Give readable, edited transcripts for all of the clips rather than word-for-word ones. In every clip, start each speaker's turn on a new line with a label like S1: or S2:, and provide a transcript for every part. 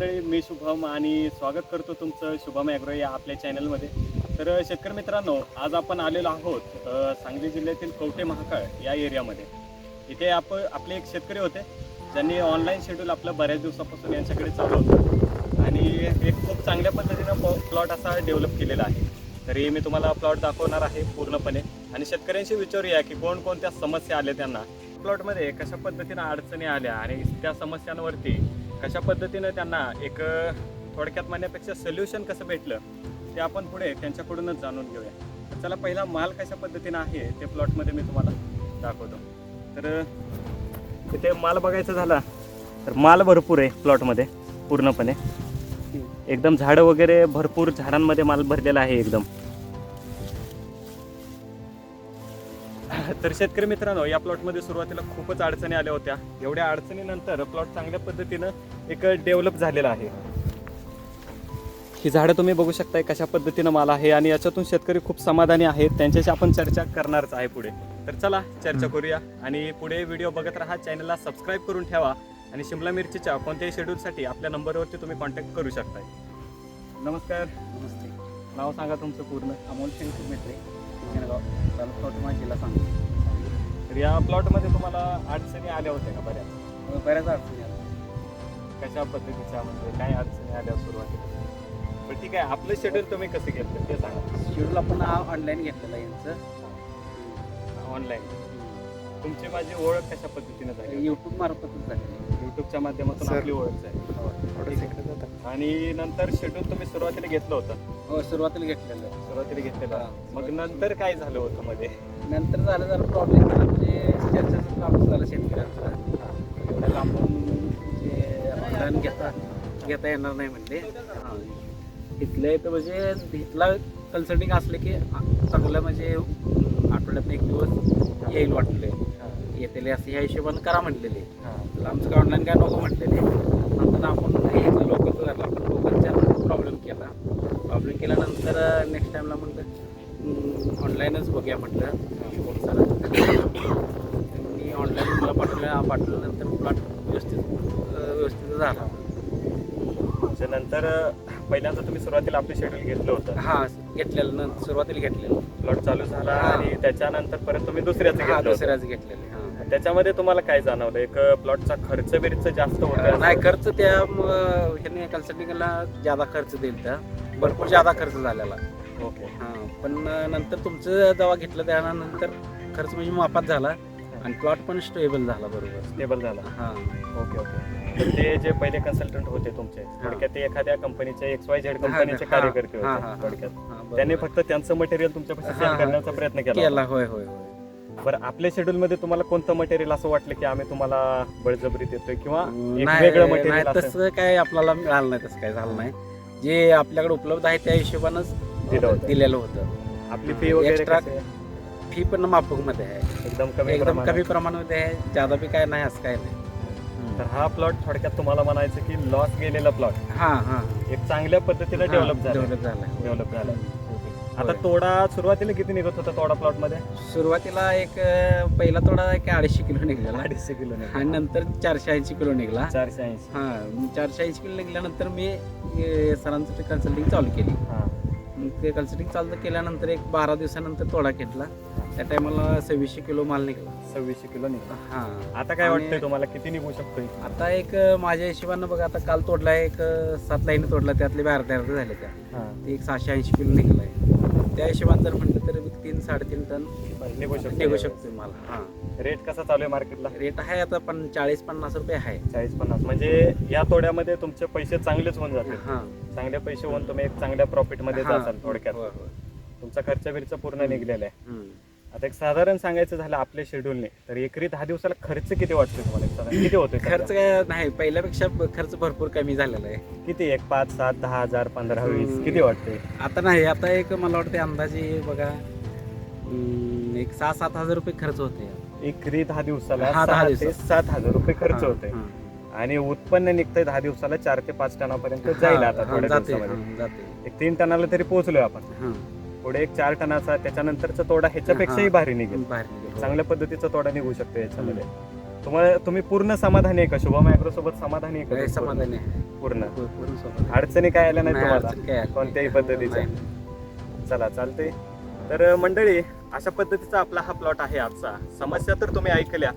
S1: मंडळी, मी शुभम आणि स्वागत करतो तुमचं शुभम ॲग्रो या आपल्या चॅनलमध्ये. तर शेतकरी मित्रांनो, आज आपण आलेलो आहोत सांगली जिल्ह्यातील कवठे महाकाळ या एरियामध्ये. इथे आपले एक शेतकरी होते ज्यांनी ऑनलाईन शेड्यूल आपलं बऱ्याच दिवसापासून यांच्याकडे चालू होतं आणि एक खूप चांगल्या पद्धतीनं प्लॉट असा डेव्हलप केलेला आहे. तरी मी तुम्हाला प्लॉट दाखवणार आहे पूर्णपणे आणि शेतकऱ्यांशी विचारूया की कोणकोणत्या समस्या आल्या त्यांना, प्लॉटमध्ये कशा पद्धतीनं अडचणी आल्या आणि त्या समस्यांवरती कशा पद्धतीनं त्यांना एक थोडक्यात म्हणण्यापेक्षा सोल्युशन कसं भेटलं ते आपण पुढे त्यांच्याकडूनच जाणून घेऊया. तर चला, पहिला माल कशा पद्धतीनं आहे ते प्लॉटमध्ये मी तुम्हाला दाखवतो. तर इथे माल बघायचा झाला तर माल भरपूर आहे प्लॉटमध्ये, पूर्णपणे एकदम झाडं वगैरे भरपूर, झाडांमध्ये माल भरलेला आहे एकदम. तर शेतकरी मित्रांनो, या प्लॉटमध्ये सुरुवातीला खूपच अडचणी आल्या होत्या. एवढ्या अडचणीनंतर प्लॉट चांगल्या पद्धतीनं एक डेव्हलप झालेला आहे. ही झाडं तुम्ही बघू शकताय कशा पद्धतीनं माल आहे आणि याच्यातून शेतकरी खूप समाधानी आहेत. त्यांच्याशी आपण चर्चा करणारच आहे पुढे. तर चला चर्चा करूया आणि पुढे व्हिडिओ बघत राहा. चॅनलला सबस्क्राईब करून ठेवा आणि शिमला मिरचीच्या कोणत्याही शेड्यूलसाठी आपल्या नंबरवरती तुम्ही कॉन्टॅक्ट करू शकताय. नमस्कार.
S2: नमस्ते.
S1: नाव सांगा तुमचं पूर्ण.
S2: अमोल शंकर मेत्रे, गाव तालुका कवठे जिल्हा सांगली.
S1: तर या प्लॉटमध्ये तुम्हाला अडचणी आल्या होत्या का बऱ्याच?
S2: बऱ्याच अडचणी आल्या.
S1: कशा पद्धतीच्या, म्हणजे काय अडचणी आल्या सुरुवातीला? पण ठीक आहे, आपलं शेड्यूल तुम्ही कसं घेतलं ते सांगा.
S2: शेड्यूल आपण ऑनलाईन घेतलेलं आहे यांचं.
S1: ऑनलाईन तुमची माझी ओळख कशा पद्धतीने झाली?
S2: यूट्यूब मार्फतच झालेली.
S1: युट्यूबच्या माध्यमातून आपली ओळख आहे. आणि नंतर शेड्यूल तुम्ही सुरुवातीला घेतलं होतं?
S2: हो, सुरुवातीला घेतलेलं.
S1: सुरुवातीला घेतलेलं.
S2: हा.
S1: मग नंतर काय झालं होतं मध्ये?
S2: नंतर झालं जरा प्रॉब्लेम झाला, म्हणजे चर्चेचं काम झालं शेतकऱ्यांचा. एवढ्या लांबून म्हणजे ऑनलाईन घेता येणार नाही म्हणले. इथलं इथं म्हणजे इथला कन्सल्टिंग असले की चांगलं, म्हणजे आठवड्यात एक दिवस येईल वाटले, येतेले असं ह्या हिशोबानं करा म्हटलेले. तर आमचं काय ऑनलाईन काय नको म्हटलेले. नंतर आपण घेतलं लोकलचं झालं, आपण लोकलच्या प्रॉब्लेम केल्यानंतर नेक्स्ट टाईमला म्हटलं ऑनलाईनच बघूया म्हटलं. मी ऑनलाईन मला पाठवल्यानंतर प्लॉट व्यवस्थित झाला.
S1: नंतर पहिल्यांदा तुम्ही सुरुवातीला आपलं शेड्यूल घेतलं होतं?
S2: हां, घेतलेलं. सुरुवातीला घेतलेलं.
S1: प्लॉट चालू झाला आणि त्याच्यानंतर परत तुम्ही दुसऱ्याचं
S2: घेतलेलं.
S1: त्याच्यामध्ये तुम्हाला काय जाणवलं? एक प्लॉटचा खर्च बिर्च जास्त होता?
S2: नाही, खर्च त्या ह्याने कन्सल्टिंगला ज्यादा खर्च देईल, त्या भरपूर ज्यादा खर्च झालेला.
S1: ओके.
S2: हां, पण नंतर तुमचं जेव्हा घेतलं त्यानंतर खर्च म्हणजे मापात झाला आणि प्लॉट पण स्टेबल झाला. बरोबर
S1: स्टेबल झाला.
S2: हां.
S1: Okay okay. तर ते जे पहिले कन्सल्टंट होते तुमचे, थोडक्यात ते एखाद्या कंपनीचे XYZ कंपनीचे कार्यकर्ते होते थोडक्यात. त्यांनी फक्त त्यांचं मटेरियल तुमच्यापाशी सेल करण्याचा प्रयत्न केला.
S2: होय.
S1: बरं, आपल्या शेड्यूल मध्ये तुम्हाला कोणतं मटेरियल असं वाटलं की आम्ही तुम्हाला बळजबरी देतोय किंवा एक वेगळं
S2: नाही,
S1: मटेरियल?
S2: तसं काय आपल्याला मिळालं नाही, तसं काय झालं नाही. जे आपल्याकडे उपलब्ध आहे त्या हिशोबानंच दिलेलं होतं.
S1: आपली फी वगैरे
S2: एक्स्ट्रा
S1: कशी आहे?
S2: फी पण माफक मध्ये आहे,
S1: एकदम
S2: एकदम कमी प्रमाणामध्ये आहे. ज्यादा बी काय नाही, असं काय नाही.
S1: तर हा प्लॉट थोडक्यात तुम्हाला म्हणायचं की लॉस गेलेला प्लॉट
S2: हां
S1: एक चांगल्या पद्धतीने डेव्हलप झाला. आता तोडा सुरुवातीला किती निघत होता तोडा प्लॉट मध्ये?
S2: सुरुवातीला एक पहिला तोडा 250 किलो निघाला.
S1: 250 किलो
S2: आणि नंतर 480 किलो निघाला.
S1: 480.
S2: हां, 480 किलो निघाल्यानंतर मी सरांचं कन्सल्टिंग चालू केली. मग ते कन्सल्टिंग चालू केल्यानंतर एक 12 दिवसानंतर तोडा घेतला. त्या टायमाला 2600 किलो माल निघाला.
S1: 2600 किलो निघाला.
S2: हां.
S1: आता काय वाटतंय तुम्हाला, किती निघू शकतोय?
S2: आता एक माझ्या हिशोबानं बघा, आता काल तोडला एक 7 लाईन तोडला, त्यातले 12 झाले. त्या एक 680 किलो निघालाय. त्या हिशोबाने जर म्हटलं तर 3-3.5 टन निघू शकतो माल. हां.
S1: रेट कसा चालू आहे मार्केटला?
S2: रेट आहे आता 40-50 रुपये आहे.
S1: 40-50 म्हणजे या तोड्यामध्ये तुमचे पैसे चांगलेच होऊन जातील.
S2: हां,
S1: चांगले पैसे होऊन तुम्ही एक चांगल्या प्रॉफिट मध्ये जाचाल थोडक्यात.
S2: होय.
S1: तुमचा खर्च बिर्च पूर्ण निघलेला आहे.
S2: हम्म.
S1: आता एक साधारण सांगायचं झालं आपल्या शेड्यूलने, तर एकरी 10 दिवसाला खर्च किती वाटतो तुम्हाला? एक साधारण किती होतोय
S2: खर्च काय नाही, पहिल्यापेक्षा खर्च भरपूर कमी झालेला आहे.
S1: किती? एक 5, 7, 10 हजार, 15, 20 किती वाटते?
S2: आता नाही, आता एक मला वाटते अंदाजे बघा एक 6-7 हजार रुपये खर्च होते
S1: एकरी 10 दिवसाला.
S2: 10
S1: 6 ते 7 हजार रुपये खर्च होतोय आणि उत्पन्न निघतंय 10 दिवसाला 4 ते 5 टनापर्यंत जाईल. आता थोड्या दिवसामध्ये
S2: जाते.
S1: एक 3 टनाला तरी पोहोचलोय आपण. पुढे एक 4 टनाचा, त्याच्यानंतरचा तोडा ह्याच्यापेक्षाही भारी निघेल. चांगल्या पद्धतीचा तोडा निघू शकतो याच्यामध्ये. तुम्ही पूर्ण समाधानी आहे का शुभम ॲग्रो सोबत समाधानी आहे
S2: काय
S1: का
S2: समाधानी आहे
S1: पूर्ण
S2: पूर्ण समाधानी.
S1: अडचणी काय आल्या नाही
S2: नाही,
S1: तुम्हाला
S2: अडचण काय आली
S1: कोणत्याही
S2: नाही.
S1: पद्धतीच्या
S2: नाही.
S1: चला चालते. तर मंडळी अशा पद्धतीचा आपला हा प्लॉट आहे आजचा. समस्या तर तुम्ही ऐकल्या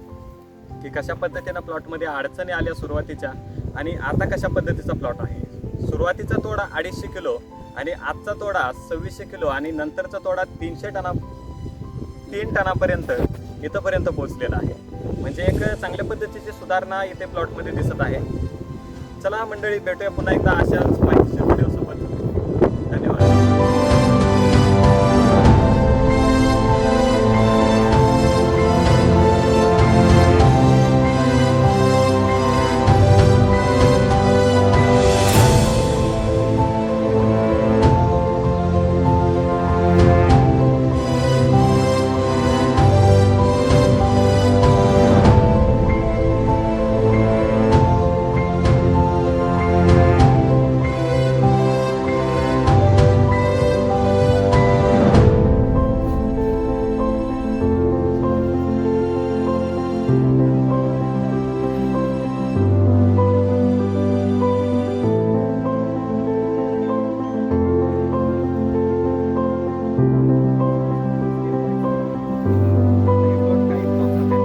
S1: की कशा पद्धतीनं प्लॉटमध्ये अडचणी आल्या सुरुवातीच्या आणि आता कशा पद्धतीचा प्लॉट आहे. सुरुवातीचा तोडा 250 किलो आणि आजचा तोडा 2600 किलो आणि नंतरचा तोडा 3 टनापर्यंत इथंपर्यंत पोहोचलेला आहे. म्हणजे एक चांगल्या पद्धतीची सुधारणा इथे प्लॉटमध्ये दिसत आहे. चला मंडळी भेटूया पुन्हा एकदा अशाच माहिती